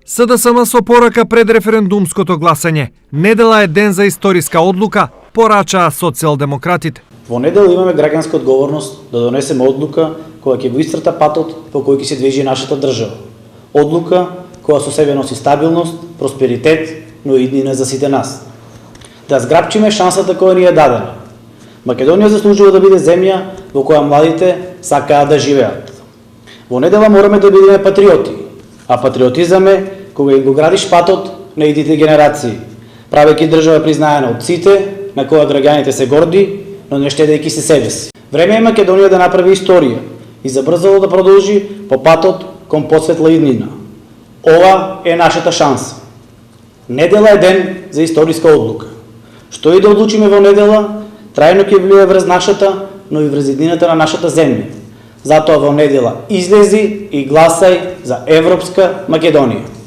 СДСМ со порака пред референдумското гласање. Недела е ден за историска одлука, порачаа социјалдемократите. Во недела имаме граѓанска одговорност да донесеме одлука која ќе го истрта патот по кој ќе се движи нашата држава. Одлука која со себе носи стабилност, просперитет, но и иднина за сите нас. Да зграпчиме шансата која ни е дадена. Македонија заслужува да биде земја во која младите сакаат да живеат. Во недела мораме да бидеме патриоти, а патриотизам е кога им го градиш патот на идните генерации, правејќи држава признаена од сите, на која граѓаните се горди, но не штедејќи се себе си. Време е Македонија да направи историја и забрзало да продолжи по патот кон посветла иднина. Ова е нашата шанса. Недела е ден за историска одлука. Што и да одлучиме во недела, трајно ќе влие врз нашата, но и врз иднината на нашата земја. Затоа во недела излези и гласај за Европска Македонија.